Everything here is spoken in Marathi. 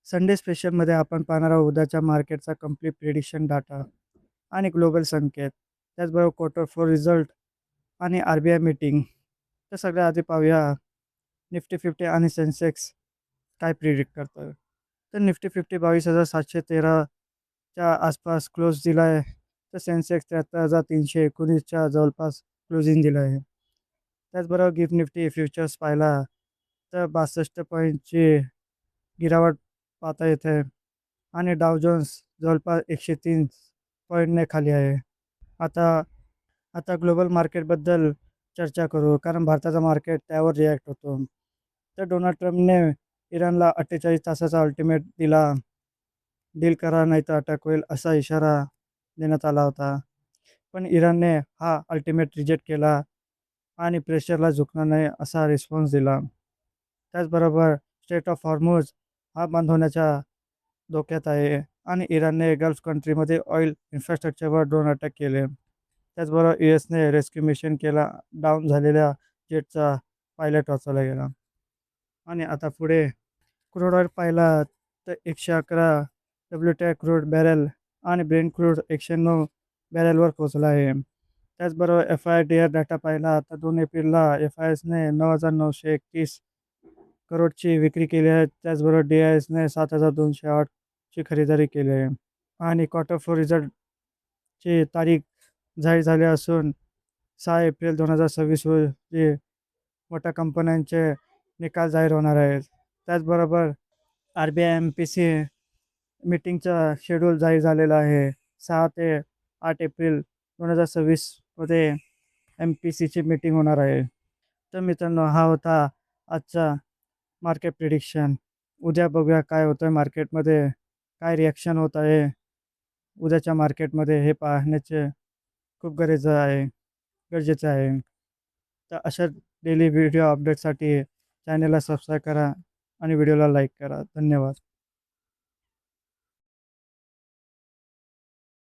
संडे स्पेशलमध्ये आपण पाहणार आहोत उद्याच्या मार्केटचा कंप्लीट प्रिडिक्शन डाटा आणि ग्लोबल संकेत, त्याचबरोबर क्वार्टर फोर रिझल्ट आणि RBI मीटिंग. तर सगळ्यात आधी पाहूया निफ्टी 50 आणि सेन्सेक्स काय प्रिडिक्ट करतं. तर निफ्टी 50 22,713च्या आसपास क्लोज दिला आहे. तर सेन्सेक्स 73,319च्या जवळपास क्लोजिंग दिलं आहे. त्याचबरोबर गिफ्ट निफ्टी फ्युचर्स पाहिला तर 62 पॉईंटची गिरावट पाहता येते आणि डाव जोन्स जवळपास 103 पॉईंटने खाली आहे. आता आता ग्लोबल मार्केटबद्दल चर्चा करू, कारण भारताचा मार्केट त्यावर रिॲक्ट होतो. तर डोनाल्ड ट्रम्पने इराणला 48 तासाचा अल्टिमेट दिला. डील करा नाही तर अटॅक होईल असा इशारा देण्यात आला होता. पण इराणने हा अल्टिमेट रिजेक्ट केला आणि प्रेशरला झुकणार नाही असा रिस्पॉन्स दिला. त्याचबरोबर स्टेट ऑफ हॉर्मुझ हा बंद होण्याच्या धोक्यात आहे आणि इराणने गल्फ कंट्रीमध्ये ऑइल इन्फ्रास्ट्रक्चरवर ड्रोन अटॅक केले. त्याचबरोबर US ने रेस्क्यू मिशन केला. डाऊन झालेल्या जेटचा पायलट वाचवला गेला. आणि आता पुढे क्रूड ऑइल पाहिला तर 111 WTI क्रूड बॅरेल आणि ब्रेंट क्रूड 109 बॅरेलवर पोहोचला आहे. त्याचबरोबर FIDR डाटा पाहिला तर 2 एप्रिलला FISने 9,931 करोडची विक्री केली आहे. त्याचबरोबर DISने 7,208ची खरेदी केली आहे. आणि क्वार्टर फोर रिझल्टची तारीख जाहीर झाली असून 6 एप्रिल 2026 रोजी मोठ्या कंपन्यांचे निकाल जाहीर होणार आहेत. त्याचबरोबर RBI MPC मीटिंगचा शेड्यूल जाहीर झालेला आहे. 6 ते 8 एप्रिल 2026मध्ये MPCची मीटिंग होणार आहे. तर मित्रांनो, हा होता आजचा मार्केट प्रिडिक्शन. उद्या बघूया काय होतं आहे मार्केटमध्ये, काय रिॲक्शन होत आहे उद्याच्या मार्केटमध्ये हे पाहण्याचे खूप गरजेचं आहे. तर अशा डेली व्हिडिओ अपडेटसाठी चॅनलला सबस्क्राईब करा आणि व्हिडिओला लाईक करा. धन्यवाद.